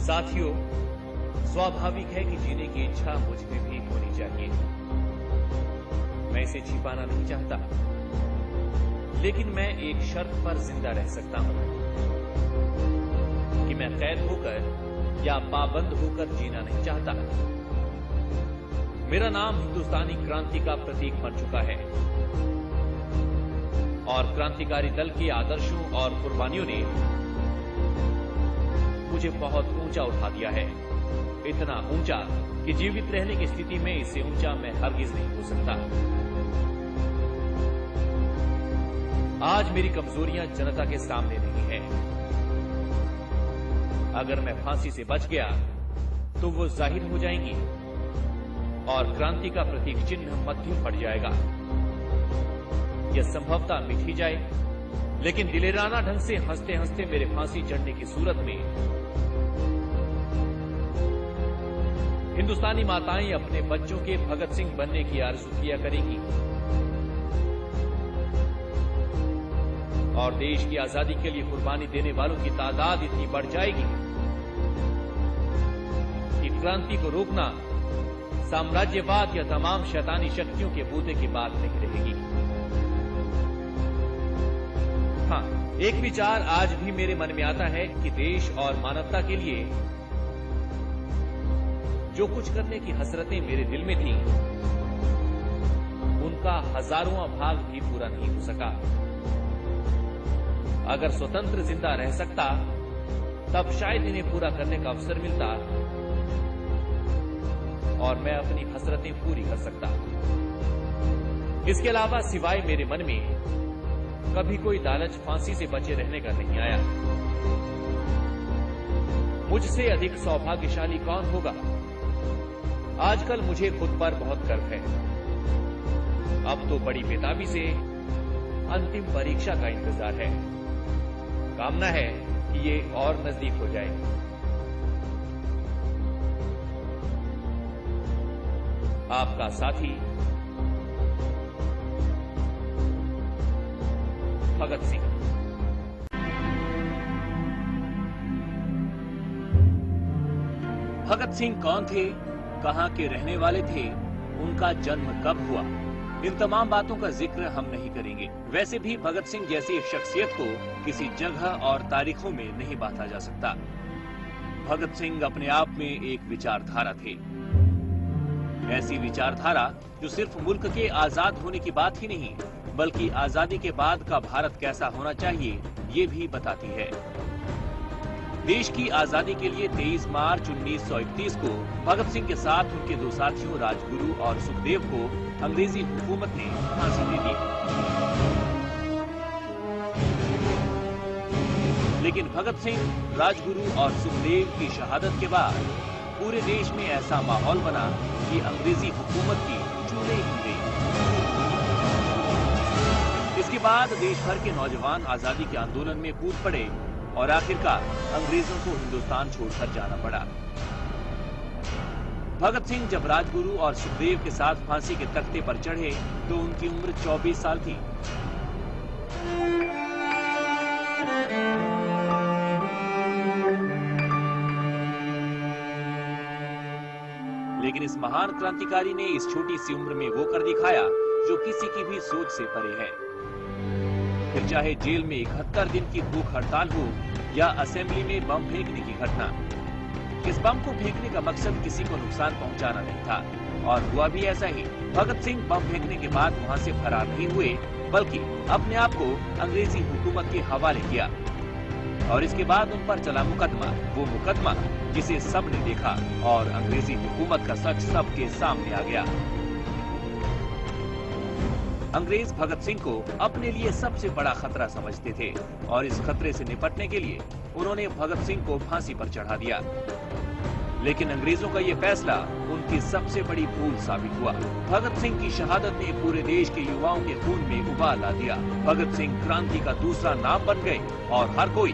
साथियों, स्वाभाविक है कि जीने की इच्छा मुझ में भी होनी चाहिए। मैं इसे छिपाना नहीं चाहता, लेकिन मैं एक शर्त पर जिंदा रह सकता हूं कि मैं कैद होकर या पाबंद होकर जीना नहीं चाहता। मेरा नाम हिंदुस्तानी क्रांति का प्रतीक बन चुका है और क्रांतिकारी दल के आदर्शों और कुर्बानियों ने मुझे बहुत ऊंचा उठा दिया है। इतना ऊंचा कि जीवित रहने की स्थिति में इससे ऊंचा मैं हरगिज नहीं हो सकता। आज मेरी कमजोरियां जनता के सामने नहीं है। अगर मैं फांसी से बच गया तो वो जाहिर हो जाएंगी और क्रांति का प्रतीक चिन्ह मध्यम पड़ जाएगा। यह संभवतः मिट ही जाए, लेकिन दिलेराना ढंग से हंसते हंसते मेरे फांसी चढ़ने की सूरत में हिंदुस्तानी माताएं अपने बच्चों के भगत सिंह बनने की आरज़ू किया करेंगी और देश की आजादी के लिए कुर्बानी देने वालों की तादाद इतनी बढ़ जाएगी कि क्रांति को रोकना साम्राज्यवाद या तमाम शैतानी शक्तियों के बूते की बात नहीं रहेगी। हाँ, एक विचार आज भी मेरे मन में आता है कि देश और मानवता के लिए जो कुछ करने की हसरतें मेरे दिल में थीं, उनका हजारों भाग भी पूरा नहीं हो सका। अगर स्वतंत्र जिंदा रह सकता, तब शायद इन्हें पूरा करने का अवसर मिलता और मैं अपनी हसरतें पूरी कर सकता। इसके अलावा सिवाय मेरे मन में कभी कोई लालच फांसी से बचे रहने का नहीं आया। मुझसे अधिक सौभाग्यशाली कौन होगा? आजकल मुझे खुद पर बहुत गर्व है। अब तो बड़ी बेताबी से अंतिम परीक्षा का इंतजार है। कामना है कि ये और नजदीक हो जाए। आपका साथी भगत सिंह। भगत सिंह कौन थे, कहां के रहने वाले थे, उनका जन्म कब हुआ, इन तमाम बातों का जिक्र हम नहीं करेंगे। वैसे भी भगत सिंह जैसी एक शख्सियत को किसी जगह और तारीखों में नहीं बांटा जा सकता। भगत सिंह अपने आप में एक विचारधारा थे। ऐसी विचारधारा जो सिर्फ मुल्क के आजाद होने की बात ही नहीं, बल्कि आजादी के बाद का भारत कैसा होना चाहिए ये भी बताती है। देश की आजादी के लिए 23 मार्च 1931 को भगत सिंह के साथ उनके दो साथियों राजगुरु और सुखदेव को अंग्रेजी हुकूमत ने फांसी दे दी। लेकिन भगत सिंह, राजगुरु और सुखदेव की शहादत के बाद पूरे देश में ऐसा माहौल बना कि अंग्रेजी हुकूमत की चूल्हे हिल गई। इसके बाद देश भर के नौजवान आजादी के आंदोलन में कूद पड़े और आखिरकार अंग्रेजों को हिंदुस्तान छोड़कर जाना पड़ा। भगत सिंह जब राजगुरु और सुखदेव के साथ फांसी के तख्ते पर चढ़े तो उनकी उम्र 24 साल थी। लेकिन इस महान क्रांतिकारी ने इस छोटी सी उम्र में वो कर दिखाया जो किसी की भी सोच से परे है। फिर चाहे जेल में 71 दिन की भूख हड़ताल हो या असेंबली में बम फेंकने की घटना, इस बम को फेंकने का मकसद किसी को नुकसान पहुंचाना नहीं था और हुआ भी ऐसा ही। भगत सिंह बम फेंकने के बाद वहां से फरार नहीं हुए, बल्कि अपने आप को अंग्रेजी हुकूमत के हवाले किया और इसके बाद उन पर चला मुकदमा, वो मुकदमा जिसे सबने देखा और अंग्रेजी हुकूमत का सच सबके सामने आ गया। अंग्रेज भगत सिंह को अपने लिए सबसे बड़ा खतरा समझते थे और इस खतरे से निपटने के लिए उन्होंने भगत सिंह को फांसी पर चढ़ा दिया। लेकिन अंग्रेजों का ये फैसला उनकी सबसे बड़ी भूल साबित हुआ। भगत सिंह की शहादत ने पूरे देश के युवाओं के खून में उबाल ला दिया। भगत सिंह क्रांति का दूसरा नाम बन गए और हर कोई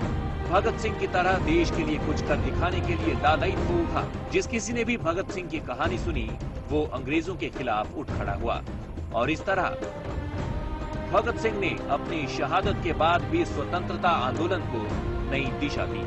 भगत सिंह की तरह देश के लिए कुछ कर दिखाने के लिए लालायित हो उठा। जिस किसी ने भी भगत सिंह की कहानी सुनी वो अंग्रेजों के खिलाफ उठ खड़ा हुआ और इस तरह भगत सिंह ने अपनी शहादत के बाद भी स्वतंत्रता आंदोलन को नई दिशा दी।